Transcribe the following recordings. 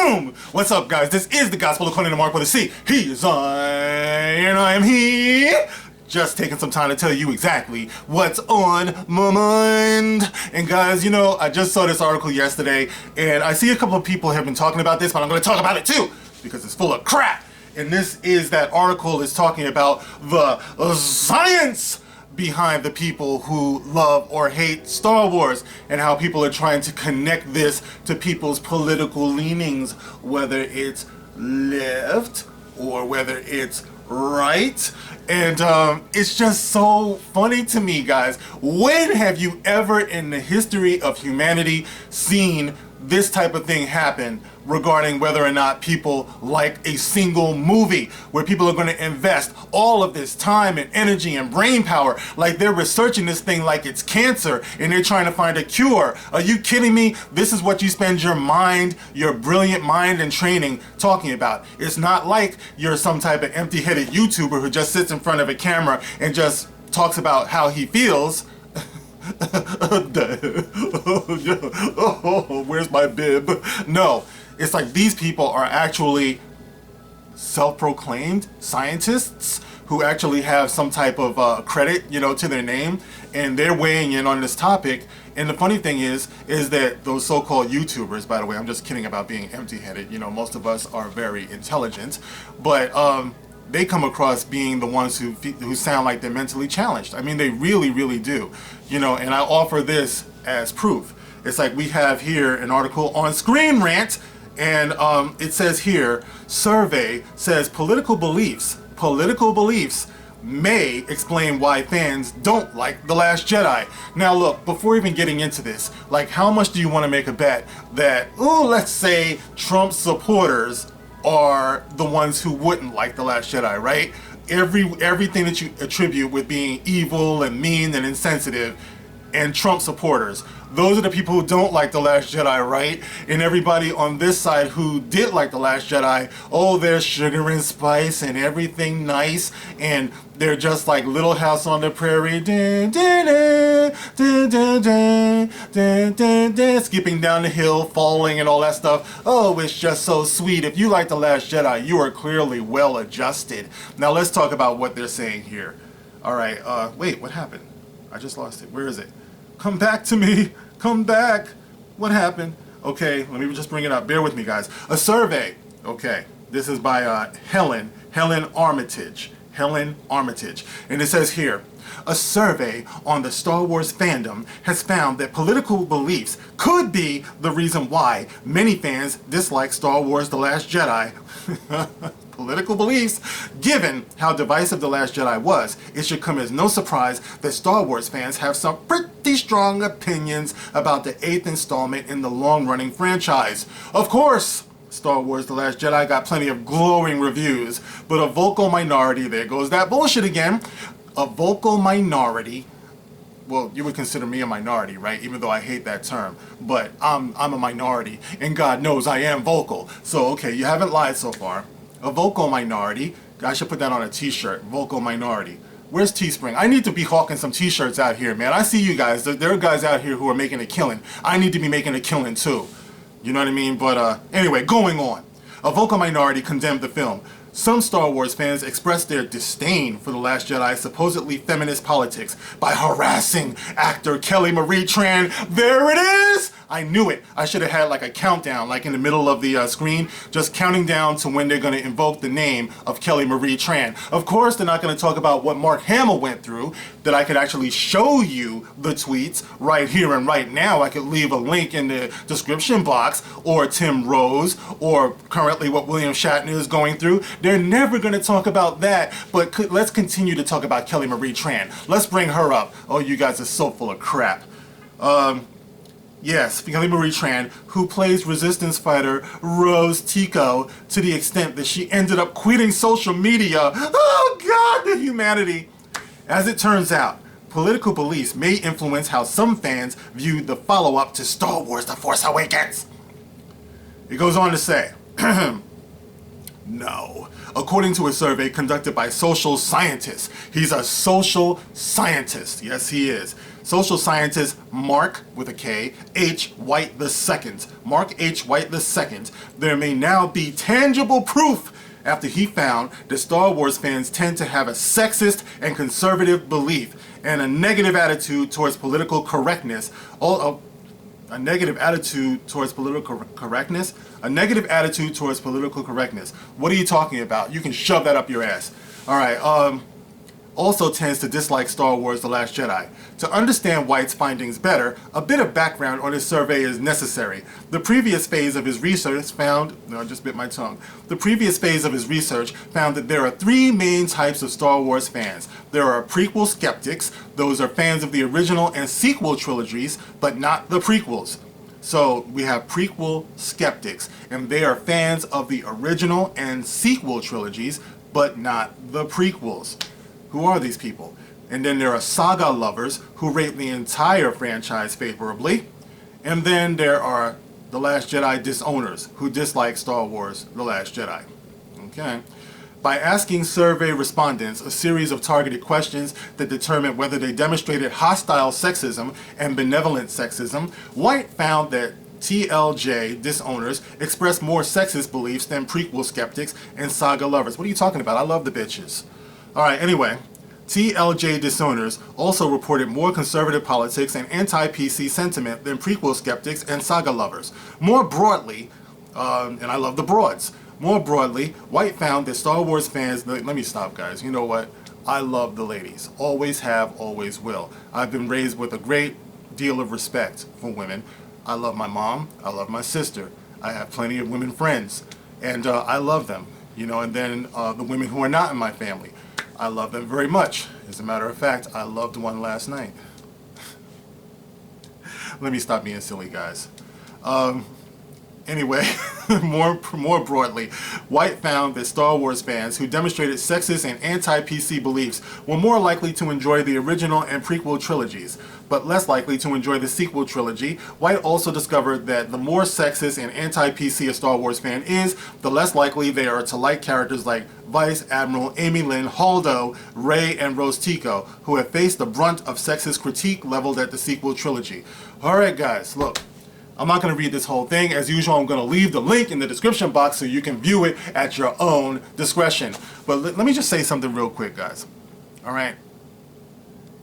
Boom! What's up, guys? This is the Gospel according to Mark with a C. He is I, and I am he. Just taking some time to tell you exactly what's on my mind. And guys, you know, I just saw this article yesterday, and I see a couple of people have been talking about this, but I'm going to talk about it too, because it's full of crap. And this is that article is talking about the science behind the people who love or hate Star Wars, and how people are trying to connect this to people's political leanings, whether it's left or whether it's right. And it's just so funny to me, guys. When have you ever in the history of humanity seen this type of thing happen regarding whether or not people like a single movie, where people are going to invest all of this time and energy and brain power, like they're researching this thing like it's cancer and they're trying to find a cure? Are you kidding me? This is what you spend your mind, your brilliant mind and training talking about. It's not like you're some type of empty-headed YouTuber who just sits in front of a camera and just talks about how he feels. Where's my bib? No, it's like these people are actually self-proclaimed scientists who actually have some type of credit, you know, to their name, and they're weighing in on this topic. And the funny thing is that those so-called YouTubers, by the way, I'm just kidding about being empty-headed. You know, most of us are very intelligent, but they come across being the ones who sound like they're mentally challenged. I mean, they really, really do. You know, and I offer this as proof. It's like we have here an article on Screen Rant, and it says here, survey says political beliefs may explain why fans don't like The Last Jedi. Now look, before even getting into this, like, how much do you want to make a bet that, let's say Trump supporters are the ones who wouldn't like The Last Jedi, right? Everything that you attribute with being evil and mean and insensitive, and Trump supporters, those are the people who don't like The Last Jedi, right? And everybody on this side who did like The Last Jedi, there's sugar and spice and everything nice, and they're just like Little House on the Prairie, skipping down the hill, falling and all that stuff. Oh, it's just so sweet. If you like The Last Jedi, you are clearly well adjusted. Now let's talk about what they're saying here. All right, wait, what happened? I just lost it. Where is it? Come back to me. Come back. What happened? Okay, let me just bring it up. Bear with me, guys. A survey. Okay, this is by Helen Armitage. Helen Armitage. And it says here, a survey on the Star Wars fandom has found that political beliefs could be the reason why many fans dislike Star Wars The Last Jedi. Political beliefs. Given how divisive The Last Jedi was, it should come as no surprise that Star Wars fans have some pretty strong opinions about the 8th installment in the long-running franchise. Of course, Star Wars The Last Jedi got plenty of glowing reviews, but a vocal minority, there goes that bullshit again, a vocal minority, well, you would consider me a minority, right? Even though I hate that term, but I'm a minority, and God knows I am vocal. So, okay, you haven't lied so far. A vocal minority, I should put that on a t-shirt, vocal minority. Where's Teespring? I need to be hawking some t-shirts out here, man. I see you guys. There are guys out here who are making a killing. I need to be making a killing too. You know what I mean? But anyway, going on. A vocal minority condemned the film. Some Star Wars fans expressed their disdain for The Last Jedi's supposedly feminist politics by harassing actor Kelly Marie Tran. There it is! I knew it. I should have had like a countdown, like in the middle of the screen, just counting down to when they're going to invoke the name of Kelly Marie Tran. Of course, they're not going to talk about what Mark Hamill went through, that I could actually show you the tweets right here and right now. I could leave a link in the description box, or Tim Rose, or currently what William Shatner is going through. They're never going to talk about that, but let's continue to talk about Kelly Marie Tran. Let's bring her up. Oh, you guys are so full of crap. Yes, Kelly Marie Tran, who plays resistance fighter Rose Tico, to the extent that she ended up quitting social media. Oh God, the humanity. As it turns out, political beliefs may influence how some fans view the follow-up to Star Wars The Force Awakens. It goes on to say, no. According to a survey conducted by social scientists, he's a social scientist, yes he is, social scientist Mark, with a K, H. White II. Mark H. White II. There may now be tangible proof after he found that Star Wars fans tend to have a sexist and conservative belief and a negative attitude towards political correctness. A negative attitude towards political correctness? A negative attitude towards political correctness. What are you talking about? You can shove that up your ass. All right, also tends to dislike Star Wars The Last Jedi. To understand White's findings better, a bit of background on his survey is necessary. The previous phase of his research found, no, I just bit my tongue. The previous phase of his research found that there are three main types of Star Wars fans. There are prequel skeptics. Those are fans of the original and sequel trilogies, but not the prequels. So we have prequel skeptics, and they are fans of the original and sequel trilogies, but not the prequels. Who are these people? And then there are saga lovers who rate the entire franchise favorably. And then there are The Last Jedi disowners who dislike Star Wars The Last Jedi. Okay. By asking survey respondents a series of targeted questions that determined whether they demonstrated hostile sexism and benevolent sexism, White found that TLJ disowners express more sexist beliefs than prequel skeptics and saga lovers. What are you talking about? I love the bitches. Alright, anyway, TLJ disowners also reported more conservative politics and anti-PC sentiment than prequel skeptics and saga lovers. More broadly, and I love the broads, more broadly, White found that Star Wars fans, let me stop guys, you know what, I love the ladies, always have, always will. I've been raised with a great deal of respect for women. I love my mom, I love my sister, I have plenty of women friends, and I love them, you know, and then the women who are not in my family, I love them very much. As a matter of fact, I loved one last night. Let me stop being silly, guys. Anyway, more broadly, White found that Star Wars fans who demonstrated sexist and anti-PC beliefs were more likely to enjoy the original and prequel trilogies, but less likely to enjoy the sequel trilogy. White also discovered that the more sexist and anti-PC a Star Wars fan is, the less likely they are to like characters like Vice Admiral Amy Lynn Holdo, Rey, and Rose Tico, who have faced the brunt of sexist critique leveled at the sequel trilogy. Alright guys, look. I'm not going to read this whole thing. As usual, I'm going to leave the link in the description box so you can view it at your own discretion. But let me just say something real quick, guys. All right?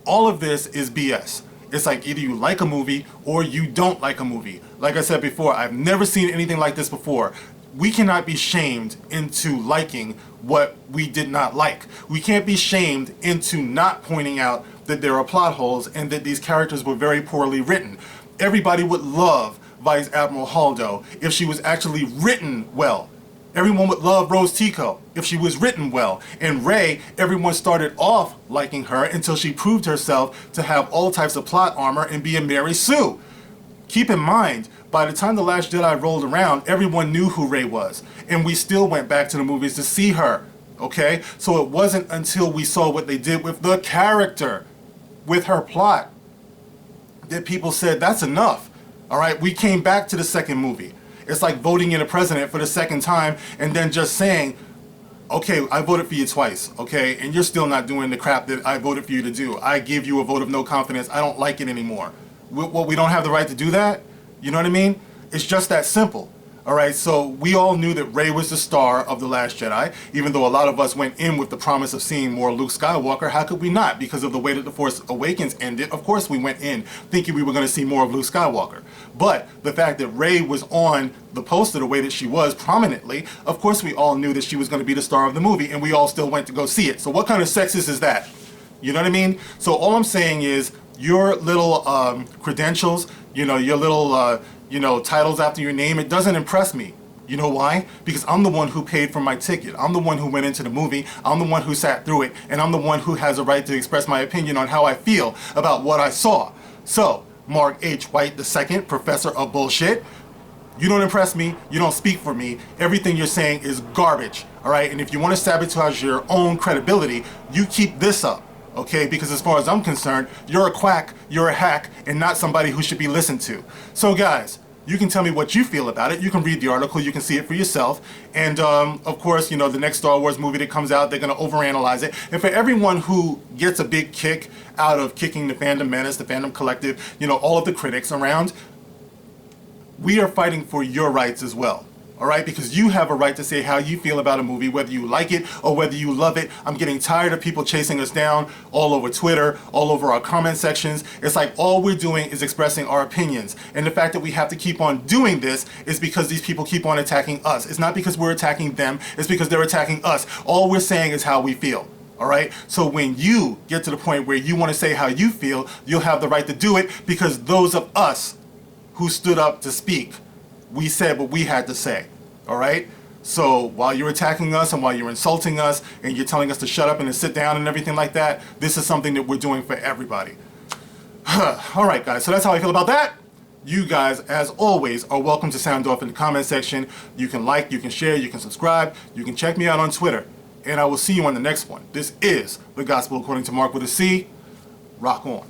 All of this is BS. It's like either you like a movie or you don't like a movie. Like I said before, I've never seen anything like this before. We cannot be shamed into liking what we did not like. We can't be shamed into not pointing out that there are plot holes and that these characters were very poorly written. Everybody would love Vice Admiral Holdo if she was actually written well. Everyone would love Rose Tico if she was written well. And Rey, everyone started off liking her until she proved herself to have all types of plot armor and be a Mary Sue. Keep in mind, by the time The Last Jedi rolled around, everyone knew who Rey was. And we still went back to the movies to see her. Okay? So it wasn't until we saw what they did with the character, with her plot, that people said, that's enough. All right, we came back to the second movie. It's like voting in a president for the second time and then just saying, okay, I voted for you twice, okay, and you're still not doing the crap that I voted for you to do. I give you a vote of no confidence. I don't like it anymore. We don't have the right to do that? You know what I mean? It's just that simple. All right, so we all knew that Rey was the star of The Last Jedi, even though a lot of us went in with the promise of seeing more Luke Skywalker. How could we not? Because of the way that The Force Awakens ended, of course we went in thinking we were going to see more of Luke Skywalker. But the fact that Rey was on the poster the way that she was prominently, of course we all knew that she was going to be the star of the movie, and we all still went to go see it. So what kind of sexist is that? You know what I mean? So all I'm saying is your little credentials, you know, your little... titles after your name, it doesn't impress me. You know why? Because I'm the one who paid for my ticket. I'm the one who went into the movie. I'm the one who sat through it. And I'm the one who has a right to express my opinion on how I feel about what I saw. So, Mark H. White II, professor of bullshit, you don't impress me. You don't speak for me. Everything you're saying is garbage. All right? And if you want to sabotage your own credibility, you keep this up. Okay, because as far as I'm concerned, you're a quack, you're a hack, and not somebody who should be listened to. So guys, You can tell me what you feel about it. You can read the article. You can see it for yourself. And of course, the next Star Wars movie that comes out, they're going to overanalyze it. And for everyone who gets a big kick out of kicking the fandom menace, the fandom collective, all of the critics around, we are fighting for your rights as well. All right, because you have a right to say how you feel about a movie, whether you like it or whether you love it. I'm getting tired of people chasing us down all over Twitter, all over our comment sections. It's like all we're doing is expressing our opinions. And the fact that we have to keep on doing this is because these people keep on attacking us. It's not because we're attacking them, it's because they're attacking us. All we're saying is how we feel. All right, so when you get to the point where you want to say how you feel, you'll have the right to do it, because those of us who stood up to speak, we said what we had to say. All right, so while you're attacking us and while you're insulting us and you're telling us to shut up and to sit down and everything like that, this is something that we're doing for everybody. All right, guys, so that's how I feel about that. You guys, as always, are welcome to sound off in the comment section. You can like, you can share, you can subscribe, you can check me out on Twitter, and I will see you on the next one. This is The Gospel According to Mark with a C. Rock on.